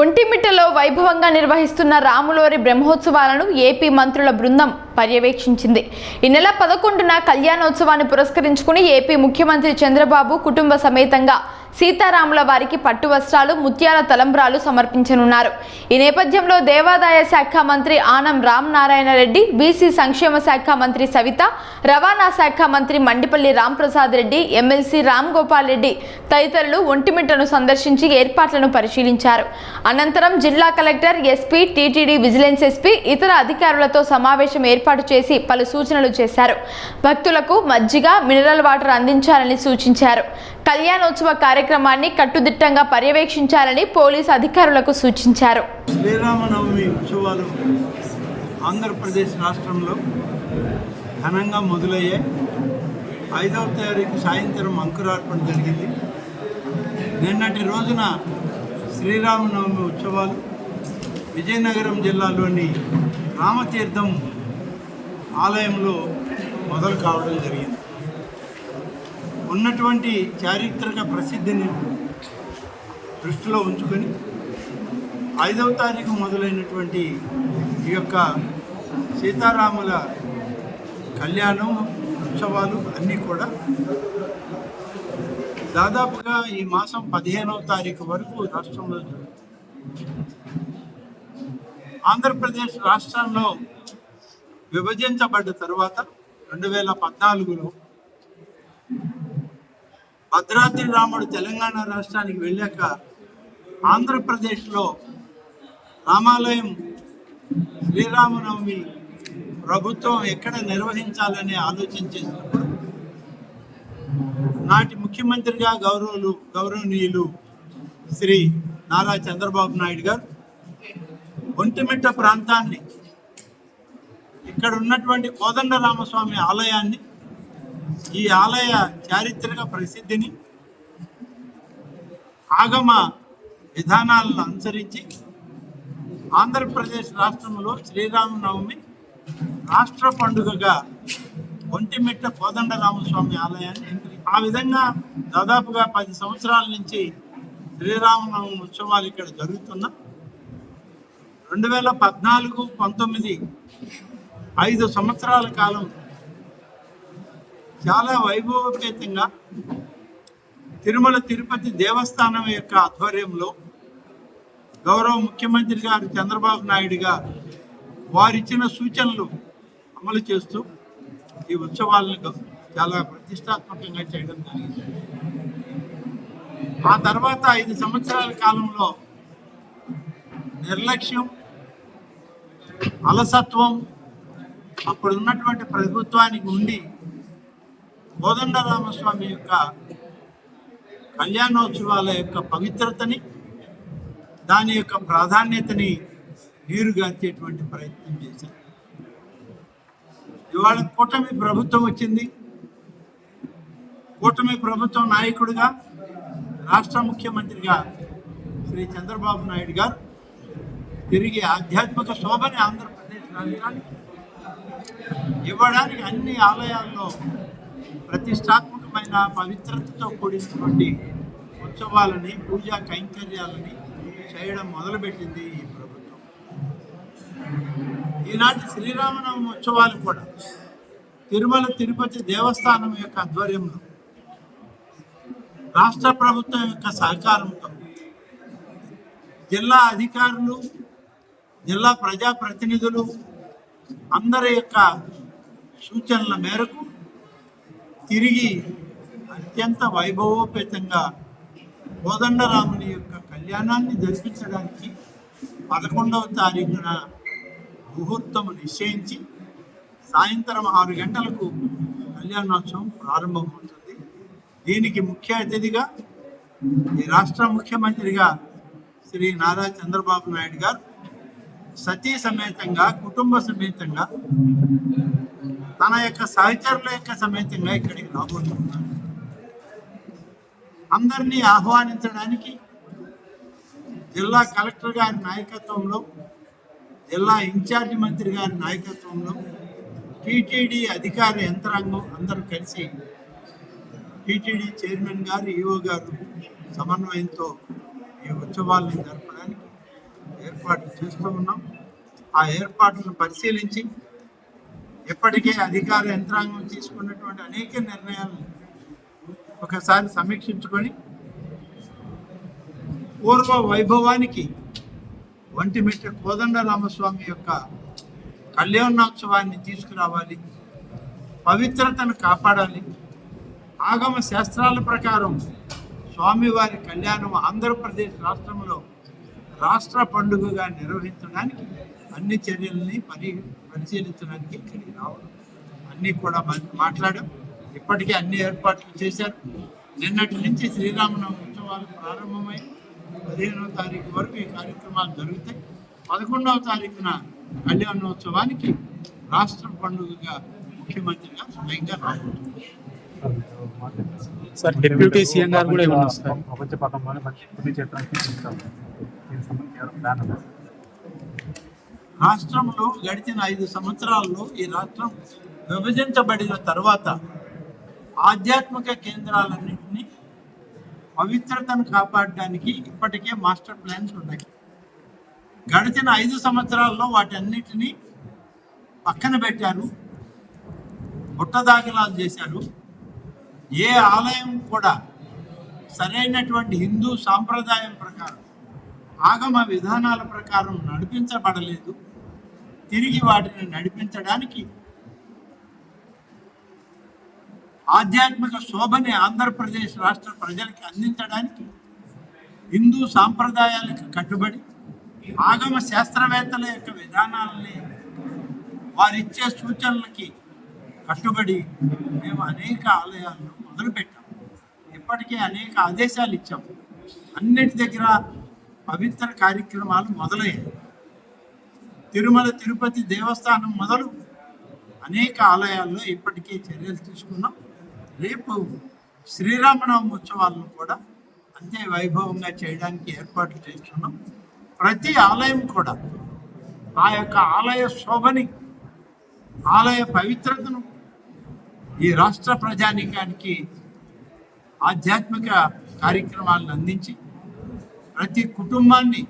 ఒంటిమిట్టలో వైభవంగా నిర్వహిస్తున్న రాములోరి బ్రహ్మోత్సవాలను ఏపీ మంత్రుల బృందం పర్యవేక్షించింది. ఈ నెల 11న కళ్యాణోత్సవాన్ని పురస్కరించుకుని ఏపీ ముఖ్యమంత్రి చంద్రబాబు కుటుంబ సమేతంగా సీతారాముల వారికి పట్టు వస్త్రాలు, ముత్యాల తలంబ్రాలు సమర్పించనున్నారు. ఈ నేపథ్యంలో దేవాదాయ శాఖ మంత్రి ఆనం రామనారాయణ రెడ్డి, బీసీ సంక్షేమ శాఖ మంత్రి సవిత, రవాణా శాఖ మంత్రి మండిపల్లి రాంప్రసాద్ రెడ్డి, ఎమ్మెల్సీ రామ్ గోపాల్ రెడ్డి తదితరులు ఒంటిమిట్టను సందర్శించి ఏర్పాట్లను పరిశీలించారు. అనంతరం జిల్లా collector, SP, TTD vigilance SP, ఇతర అధికారులతో సమావేశం ఏర్పాటు చేసి పలు సూచనలు చేశారు. భక్తులకు మజ్జిగ, మినరల్ వాటర్ అందించాలని సూచించారు. కళ్యాణోత్సవ కార్యక్రమాన్ని కట్టుదిట్టంగా పర్యవేక్షించాలని పోలీసు అధికారులకు సూచించారు. శ్రీరామనవమి ఉత్సవాలు ఆంధ్రప్రదేశ్ రాష్ట్రంలో ఘనంగా మొదలయ్యాయి. 5వ తారీఖు సాయంత్రం అంకురార్పణ జరిగింది. నిన్నటి రోజున శ్రీరామనవమి ఉత్సవాలు విజయనగరం జిల్లాలోని రామతీర్థం ఆలయంలో మొదలు కావడం జరిగింది. ఉన్నటువంటి చారిత్రక ప్రసిద్ధిని దృష్టిలో ఉంచుకొని 5వ తారీఖు మొదలైనటువంటి ఈ యొక్క సీతారాముల కళ్యాణం ఉత్సవాలు అన్నీ కూడా దాదాపుగా ఈ మాసం 15వ తారీఖు వరకు రాష్ట్రంలో జరుగుతుంది. ఆంధ్రప్రదేశ్ రాష్ట్రంలో విభజించబడ్డ తర్వాత 2014లో భద్రాద్రి రాముడు తెలంగాణ రాష్ట్రానికి వెళ్ళాక ఆంధ్రప్రదేశ్లో రామాలయం శ్రీరామనవమి ప్రభుత్వం ఎక్కడ నిర్వహించాలని ఆలోచన చేసినప్పుడు నాటి ముఖ్యమంత్రిగా గౌరవనీయులు శ్రీ నారా చంద్రబాబు నాయుడు గారు ఒంటిమిట్ట ప్రాంతాన్ని, ఇక్కడ ఉన్నటువంటి కోదండరామస్వామి ఆలయాన్ని, ఈ ఆలయ చారిత్రక ప్రసిద్ధిని, ఆగమ విధానాలను అనుసరించి ఆంధ్రప్రదేశ్ రాష్ట్రంలో శ్రీరామనవమి రాష్ట్ర పండుగగా ఒంటిమిట్ట కోదండరామస్వామి ఆలయాన్ని, ఆ విధంగా దాదాపుగా 10 సంవత్సరాల నుంచి శ్రీరామనవమి ఉత్సవాలు ఇక్కడ జరుగుతున్నా 2014-19 5 సంవత్సరాల కాలం చాలా వైభవపేతంగా తిరుమల తిరుపతి దేవస్థానం యొక్క ఆధ్వర్యంలో గౌరవ ముఖ్యమంత్రి గారు చంద్రబాబు నాయుడు గారు వారిచ్చిన సూచనలు అమలు చేస్తూ ఈ ఉత్సవాలను చాలా ప్రతిష్టాత్మకంగా చేయడం జరిగింది. ఆ తర్వాత 5 సంవత్సరాల కాలంలో నిర్లక్ష్యం, అలసత్వం అప్పుడు ఉన్నటువంటి ప్రభుత్వానికి ఉండి కోదండరామస్వామి యొక్క కళ్యాణోత్సవాల యొక్క పవిత్రతని, దాని యొక్క ప్రాధాన్యతని నీరుగార్చేటువంటి ప్రయత్నం చేశారు. ఇవాళ కూటమి ప్రభుత్వం వచ్చింది. కూటమి ప్రభుత్వం నాయకుడిగా, రాష్ట్ర ముఖ్యమంత్రిగా శ్రీ చంద్రబాబు నాయుడు గారు తిరిగి ఆధ్యాత్మిక శోభని ఆంధ్రప్రదేశ్ రాష్ట్రానికి ఇవ్వడానికి అన్ని ఆలయాల్లో ప్రతిష్టాత్మకమైన పవిత్రతతో కూడినటువంటి ఉత్సవాలని, పూజా కైంకర్యాలని చేయడం మొదలుపెట్టింది ఈ ప్రభుత్వం. ఈనాటి శ్రీరామనవమి ఉత్సవాలు కూడా తిరుమల తిరుపతి దేవస్థానం యొక్క ఆధ్వర్యంలో రాష్ట్ర ప్రభుత్వం యొక్క సహకారంతో జిల్లా అధికారులు, జిల్లా ప్రజాప్రతినిధులు అందరి యొక్క సూచనల మేరకు తిరిగి అత్యంత వైభవోపేతంగా కోదండరాముని యొక్క కళ్యాణాన్ని జరిపించడానికి 11వ తారీఖున ముహూర్తం నిశ్చయించి సాయంత్రం 6 గంటలకు కళ్యాణోత్సవం ప్రారంభమవుతుంది. దీనికి ముఖ్య అతిథిగా ఈ రాష్ట్ర ముఖ్యమంత్రిగా శ్రీ నారా చంద్రబాబు నాయుడు గారు సతీ సమేతంగా, కుటుంబ సమేతంగా, తన యొక్క సహచరుల యొక్క సమేతంగా ఇక్కడికి రాబోతున్నారు. అందరినీ ఆహ్వానించడానికి జిల్లా కలెక్టర్ గారి నాయకత్వంలో, జిల్లా ఇన్ఛార్జి మంత్రి గారి నాయకత్వంలో టీటీడీ అధికార యంత్రాంగం అందరూ కలిసి, టీటీడీ చైర్మన్ గారు, ఈఓ గారు సమన్వయంతో ఈ ఉత్సవాలను జరపడానికి ఏర్పాట్లు చేస్తూ ఉన్నాం. ఆ ఏర్పాట్లను పరిశీలించి ఇప్పటికే అధికార యంత్రాంగం తీసుకున్నటువంటి అనేక నిర్ణయాలను ఒకసారి సమీక్షించుకొని పూర్వ వైభవానికి ఒంటిమిట్ట కోదండరామస్వామి యొక్క కళ్యాణోత్సవాన్ని తీసుకురావాలి, పవిత్రతను కాపాడాలి. ఆగమ శాస్త్రాల ప్రకారం స్వామివారి కళ్యాణం ఆంధ్రప్రదేశ్ రాష్ట్రంలో రాష్ట్ర పండుగగా నిర్వహించడానికి అన్ని చర్యల్ని పరిశీలించడానికి ఇక్కడికి రావడం అన్నీ కూడా మాట్లాడాం. ఇప్పటికే అన్ని ఏర్పాట్లు చేశారు. నిన్నటి నుంచి శ్రీరామనవమి ఉత్సవాలు ప్రారంభమై 15వ తారీఖు వరకు ఈ కార్యక్రమాలు జరుగుతాయి. 11వ తారీఖున కళ్యాణోత్సవానికి రాష్ట్ర పండుగగా ముఖ్యమంత్రిగా స్వయంగా రాబోతున్నారు. సార్ డిప్యూటీ సీఎం గారు కూడా ఏమన్నా వస్తారు? ప్రపంచ పథంలోనే మంచి పుణ్యక్షేత్రానికి తీసుకెళ్తాం. దీనికి సంబంధించి ఏమైనా ప్లాన్ ఉందా? రాష్ట్రంలో గడిచిన 5 సంవత్సరాల్లో ఈ రాష్ట్రం విభజించబడిన తర్వాత ఆధ్యాత్మిక కేంద్రాలన్నింటినీ పవిత్రతను కాపాడడానికి ఇప్పటికే మాస్టర్ ప్లాన్స్ ఉన్నాయి. గడిచిన 5 సంవత్సరాల్లో వాటన్నిటినీ పక్కన పెట్టారు, బుట్టదాఖలాలు చేశారు. ఏ ఆలయం కూడా సరైనటువంటి హిందూ సాంప్రదాయం ప్రకారం ఆగమ విధానాల ప్రకారం నడిపించబడలేదు. తిరిగి వాటిని నడిపించడానికి ఆధ్యాత్మిక శోభని ఆంధ్రప్రదేశ్ రాష్ట్ర ప్రజలకి అందించడానికి హిందూ సాంప్రదాయాలకు కట్టుబడి ఆగమ శాస్త్రవేత్తల యొక్క విధానాలని వారిచ్చే సూచనలకి కట్టుబడి మేము అనేక ఆలయాలను మొదలుపెట్టాం. ఇప్పటికే అనేక ఆదేశాలు ఇచ్చాం. అన్నిటి దగ్గర పవిత్ర కార్యక్రమాలు మొదలయ్యాయి. తిరుమల తిరుపతి దేవస్థానం మొదలు అనేక ఆలయాల్లో ఇప్పటికే చర్యలు తీసుకున్నాం. రేపు శ్రీరామనవమి ఉత్సవాలను కూడా అంతే వైభవంగా చేయడానికి ఏర్పాట్లు చేస్తున్నాం. ప్రతి ఆలయం కూడా ఆ యొక్క ఆలయ శోభని, ఆలయ పవిత్రతను ఈ రాష్ట్ర ప్రజానీకానికి ఆధ్యాత్మిక కార్యక్రమాలను అందించి ప్రతి కుటుంబాన్ని